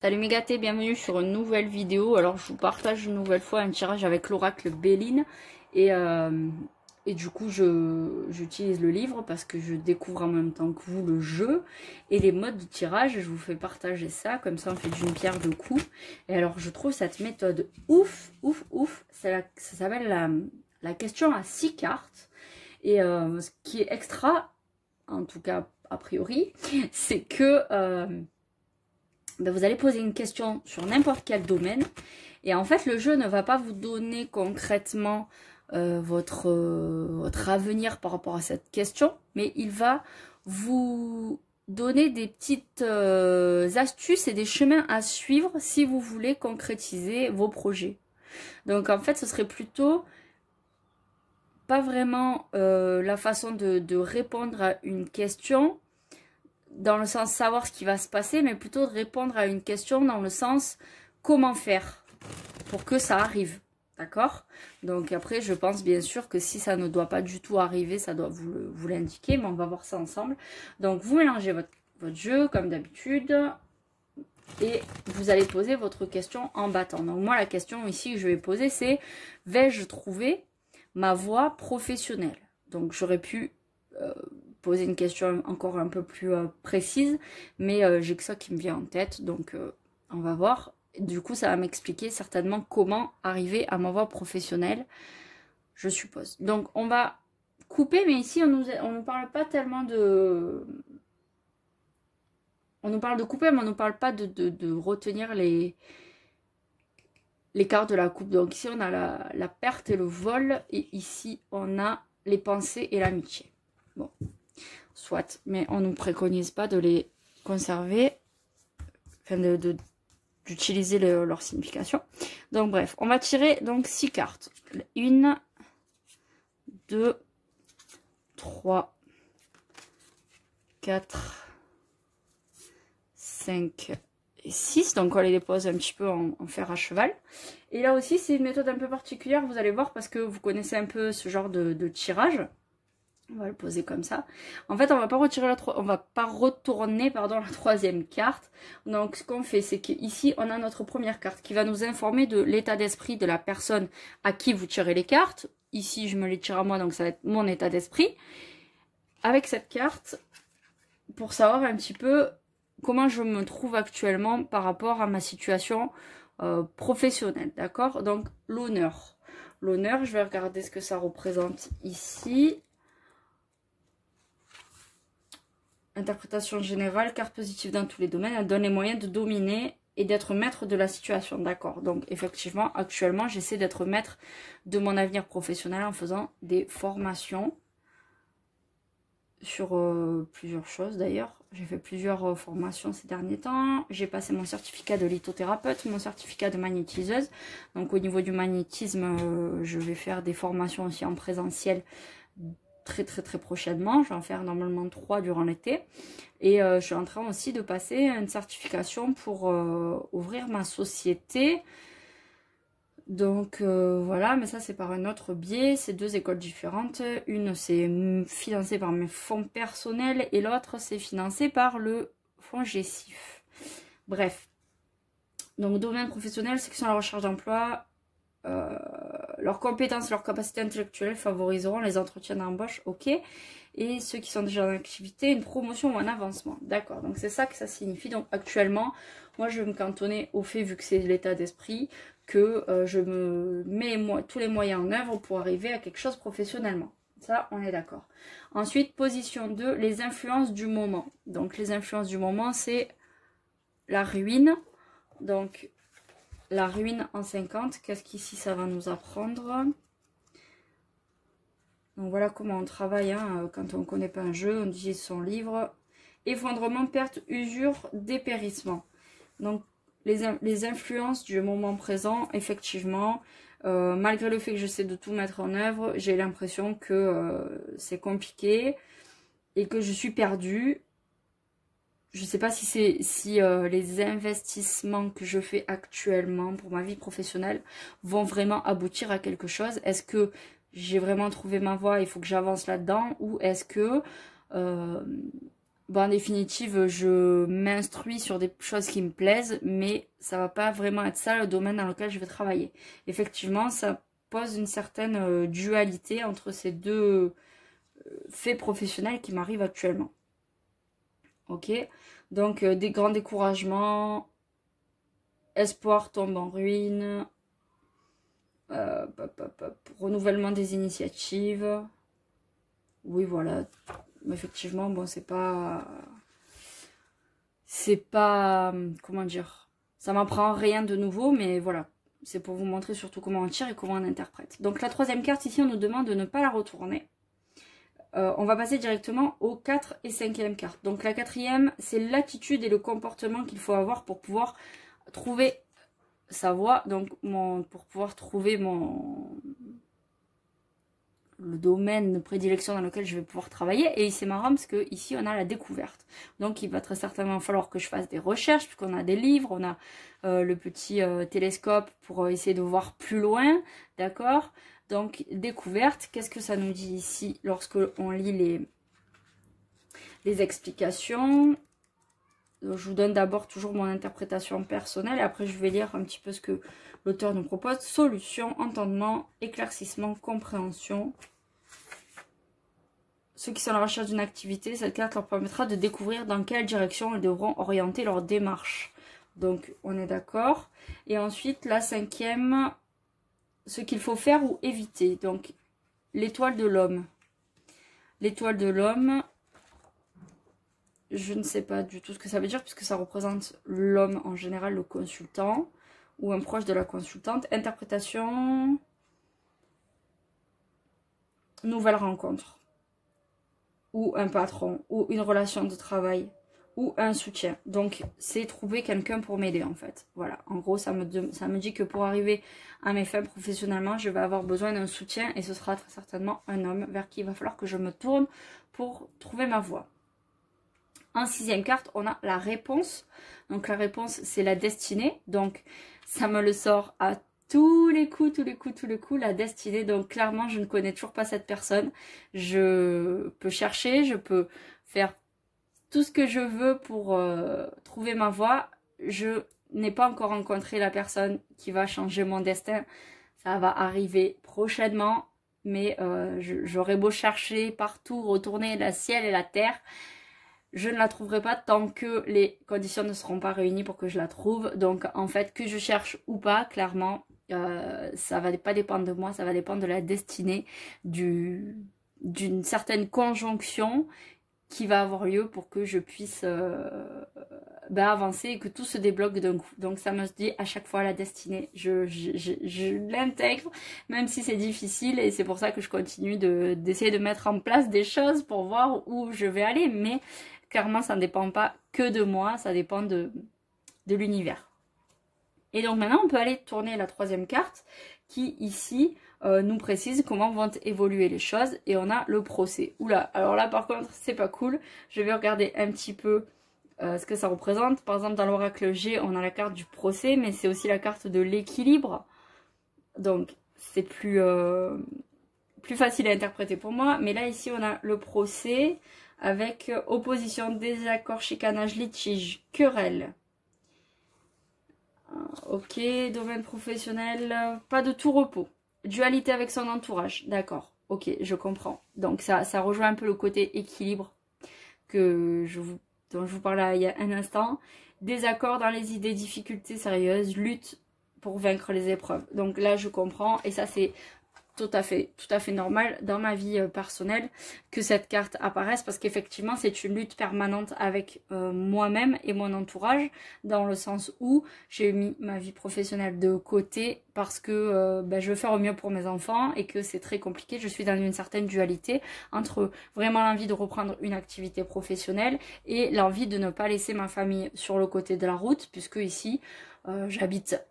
Salut mes gâtés, bienvenue sur une nouvelle vidéo. Alors je vous partage une nouvelle fois un tirage avec l'oracle Béline et du coup j'utilise le livre parce que je découvre en même temps que vous le jeu et les modes de tirage. Je vous fais partager ça, comme ça on fait d'une pierre deux coups. Et alors je trouve cette méthode ouf. Ça s'appelle la question à 6 cartes. Et ce qui est extra, en tout cas a priori, c'est que vous allez poser une question sur n'importe quel domaine et en fait le jeu ne va pas vous donner concrètement votre avenir par rapport à cette question, mais il va vous donner des petites astuces et des chemins à suivre si vous voulez concrétiser vos projets. Donc en fait ce serait plutôt pas vraiment la façon de répondre à une question dans le sens savoir ce qui va se passer, mais plutôt de répondre à une question dans le sens comment faire pour que ça arrive, d'accord? Donc après, je pense bien sûr que si ça ne doit pas du tout arriver, ça doit vous l'indiquer, mais on va voir ça ensemble. Donc vous mélangez votre jeu comme d'habitude et vous allez poser votre question en battant. Donc moi, la question ici que je vais poser, c'est vais-je trouver ma voie professionnelle? Donc j'aurais pu poser une question encore un peu plus précise, mais j'ai que ça qui me vient en tête, donc on va voir. Du coup, ça va m'expliquer certainement comment arriver à ma voie professionnelle, je suppose. Donc, on va couper, mais ici, on nous parle pas tellement de... On nous parle de couper, mais on nous parle pas de retenir les cartes de la coupe. Donc ici, on a la perte et le vol, et ici, on a les pensées et l'amitié. Bon. Soit, mais on ne nous préconise pas de les conserver, enfin d'utiliser leur signification. Donc bref, on va tirer donc 6 cartes. 1, 2, 3, 4, 5 et 6. Donc on les dépose un petit peu en fer à cheval. Et là aussi, c'est une méthode un peu particulière, vous allez voir, parce que vous connaissez un peu ce genre de tirage. On va le poser comme ça. En fait, on va pas retourner la troisième carte. Donc, ce qu'on fait, c'est qu'ici, on a notre première carte qui va nous informer de l'état d'esprit de la personne à qui vous tirez les cartes. Ici, je me les tire à moi, donc ça va être mon état d'esprit. Avec cette carte, pour savoir un petit peu comment je me trouve actuellement par rapport à ma situation professionnelle. D'accord? Donc, l'honneur. L'honneur, je vais regarder ce que ça représente ici. Interprétation générale, carte positive dans tous les domaines, elle donne les moyens de dominer et d'être maître de la situation. D'accord, donc effectivement, actuellement, j'essaie d'être maître de mon avenir professionnel en faisant des formations sur plusieurs choses d'ailleurs. J'ai fait plusieurs formations ces derniers temps. J'ai passé mon certificat de lithothérapeute, mon certificat de magnétiseuse. Donc au niveau du magnétisme, je vais faire des formations aussi en présentiel très prochainement. Je vais en faire normalement 3 durant l'été et je suis en train aussi de passer une certification pour ouvrir ma société. Donc voilà, mais ça c'est par un autre biais, c'est 2 écoles différentes. Une c'est financée par mes fonds personnels et l'autre c'est financé par le fonds GESIF. Bref, donc domaine professionnel, section à la recherche d'emploi. Leurs compétences, leurs capacités intellectuelles favoriseront les entretiens d'embauche, ok. Et ceux qui sont déjà en activité, une promotion ou un avancement. D'accord, donc c'est ça que ça signifie. Donc actuellement, moi je vais me cantonner au fait, vu que c'est l'état d'esprit, que je me mets tous les moyens en œuvre pour arriver à quelque chose professionnellement. Ça, on est d'accord. Ensuite, position 2, les influences du moment. Donc les influences du moment, c'est la ruine. Donc la ruine en 50, qu'est-ce qu'ici ça va nous apprendre? Donc voilà comment on travaille hein, quand on ne connaît pas un jeu, on utilise son livre. Effondrement, perte, usure, dépérissement. Donc les influences du moment présent, effectivement, malgré le fait que j'essaie de tout mettre en œuvre, j'ai l'impression que c'est compliqué et que je suis perdue. Je ne sais pas si les investissements que je fais actuellement pour ma vie professionnelle vont vraiment aboutir à quelque chose. Est-ce que j'ai vraiment trouvé ma voie, il faut que j'avance là-dedans, ou est-ce que en définitive, je m'instruis sur des choses qui me plaisent, mais ça va pas vraiment être ça le domaine dans lequel je vais travailler. Effectivement, ça pose une certaine dualité entre ces deux faits professionnels qui m'arrivent actuellement. Ok, donc des grands découragements, espoir tombe en ruine, renouvellement des initiatives. Oui, voilà. Effectivement, bon, c'est pas, comment dire, ça m'apprend rien de nouveau, mais voilà. C'est pour vous montrer surtout comment on tire et comment on interprète. Donc la troisième carte, ici, on nous demande de ne pas la retourner. On va passer directement aux 4 et 5e cartes. Donc la quatrième, c'est l'attitude et le comportement qu'il faut avoir pour pouvoir trouver sa voie. Donc pour pouvoir trouver le domaine de prédilection dans lequel je vais pouvoir travailler. Et c'est marrant parce que ici on a la découverte. Donc il va très certainement falloir que je fasse des recherches, puisqu'on a des livres, on a le petit télescope pour essayer de voir plus loin, d'accord? Donc découverte, qu'est-ce que ça nous dit ici lorsque on lit les explications? Donc, je vous donne d'abord toujours mon interprétation personnelle et après je vais lire un petit peu ce que l'auteur nous propose. Solution, entendement, éclaircissement, compréhension. Ceux qui sont à la recherche d'une activité, cette carte leur permettra de découvrir dans quelle direction ils devront orienter leur démarche. Donc on est d'accord. Et ensuite la 5e, ce qu'il faut faire ou éviter. Donc l'étoile de l'homme. L'étoile de l'homme, je ne sais pas du tout ce que ça veut dire puisque ça représente l'homme en général, le consultant ou un proche de la consultante. Interprétation, nouvelle rencontre, ou un patron, ou une relation de travail, ou un soutien. Donc c'est trouver quelqu'un pour m'aider en fait. Voilà, en gros ça me dit que pour arriver à mes fins professionnellement, je vais avoir besoin d'un soutien et ce sera très certainement un homme vers qui il va falloir que je me tourne pour trouver ma voie. En 6e carte, on a la réponse. Donc la réponse, c'est la destinée. Donc ça me le sort à tous les coups, la destinée. Donc clairement, je ne connais toujours pas cette personne. Je peux chercher, je peux faire tout ce que je veux pour trouver ma voie. Je n'ai pas encore rencontré la personne qui va changer mon destin. Ça va arriver prochainement. Mais j'aurais beau chercher partout, retourner le ciel et la terre. Je ne la trouverai pas tant que les conditions ne seront pas réunies pour que je la trouve. Donc en fait, que je cherche ou pas, clairement, ça va pas dépendre de moi, ça va dépendre de la destinée, d'une certaine conjonction qui va avoir lieu pour que je puisse avancer et que tout se débloque d'un coup. Donc ça me dit à chaque fois la destinée, je l'intègre, même si c'est difficile, et c'est pour ça que je continue d'essayer de mettre en place des choses pour voir où je vais aller, mais clairement ça ne dépend pas que de moi, ça dépend de l'univers. Et donc maintenant on peut aller tourner la 3e carte qui ici nous précise comment vont évoluer les choses, et on a le procès. Oula, alors là par contre c'est pas cool, je vais regarder un petit peu ce que ça représente. Par exemple dans l'oracle G on a la carte du procès, mais c'est aussi la carte de l'équilibre, donc c'est plus facile à interpréter pour moi. Mais là ici on a le procès avec opposition, désaccord, chicanage, litige, querelle. Ok, domaine professionnel, pas de tout repos. Dualité avec son entourage, d'accord, ok, je comprends. Donc ça rejoint un peu le côté équilibre dont je vous parlais il y a un instant. Désaccord dans les idées, difficultés sérieuses, lutte pour vaincre les épreuves. Donc là je comprends, et ça c'est tout à fait normal dans ma vie personnelle que cette carte apparaisse, parce qu'effectivement c'est une lutte permanente avec moi-même et mon entourage, dans le sens où j'ai mis ma vie professionnelle de côté parce que je veux faire au mieux pour mes enfants et que c'est très compliqué. Je suis dans une certaine dualité entre vraiment l'envie de reprendre une activité professionnelle et l'envie de ne pas laisser ma famille sur le côté de la route, puisque ici j'habite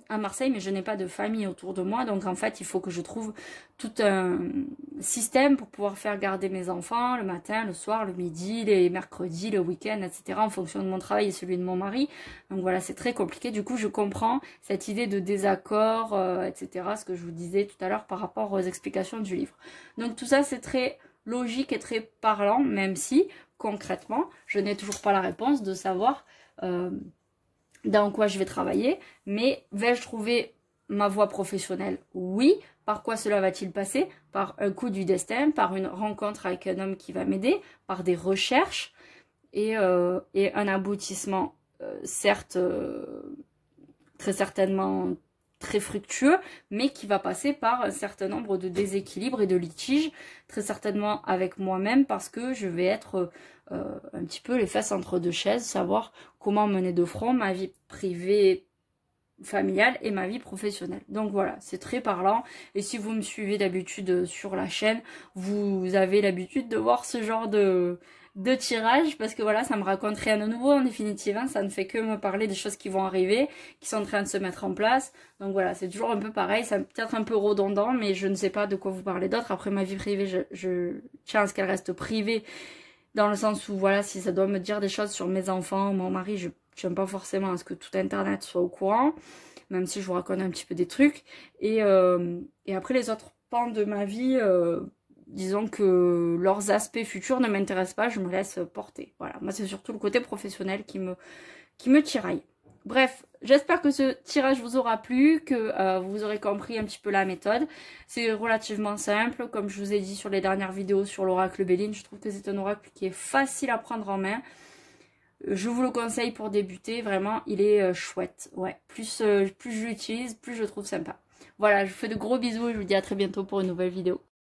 à Marseille mais je n'ai pas de famille autour de moi, donc en fait il faut que je trouve tout un système pour pouvoir faire garder mes enfants le matin, le soir, le midi, les mercredis, le week-end, etc. en fonction de mon travail et celui de mon mari. Donc voilà, c'est très compliqué. Du coup je comprends cette idée de désaccord, etc. Ce que je vous disais tout à l'heure par rapport aux explications du livre. Donc tout ça c'est très logique et très parlant, même si concrètement, je n'ai toujours pas la réponse de savoir dans quoi je vais travailler. Mais vais-je trouver ma voie professionnelle? Oui. Par quoi cela va-t-il passer? Par un coup du destin, par une rencontre avec un homme qui va m'aider, par des recherches et un aboutissement, certes, très certainement très fructueux, mais qui va passer par un certain nombre de déséquilibres et de litiges, très certainement avec moi-même, parce que je vais être un petit peu les fesses entre deux chaises, savoir comment mener de front ma vie privée, familiale et ma vie professionnelle. Donc voilà, c'est très parlant. Et si vous me suivez d'habitude sur la chaîne, vous avez l'habitude de voir ce genre de tirage, parce que voilà, ça me raconte rien de nouveau en définitive, hein. Ça ne fait que me parler des choses qui vont arriver, qui sont en train de se mettre en place. Donc voilà, c'est toujours un peu pareil, c'est peut-être un peu redondant, mais je ne sais pas de quoi vous parlez d'autre. Après, ma vie privée, je tiens à ce qu'elle reste privée, dans le sens où voilà, si ça doit me dire des choses sur mes enfants, mon mari, je tiens pas forcément à ce que tout internet soit au courant, même si je vous raconte un petit peu des trucs. Et après, les autres pans de ma vie, disons que leurs aspects futurs ne m'intéressent pas, je me laisse porter. Voilà, moi c'est surtout le côté professionnel qui me tiraille. Bref, j'espère que ce tirage vous aura plu, que vous aurez compris un petit peu la méthode. C'est relativement simple, comme je vous ai dit sur les dernières vidéos sur l'oracle Béline, je trouve que c'est un oracle qui est facile à prendre en main. Je vous le conseille pour débuter, vraiment, il est chouette. Ouais, plus je l'utilise, plus je le trouve sympa. Voilà, je vous fais de gros bisous et je vous dis à très bientôt pour une nouvelle vidéo.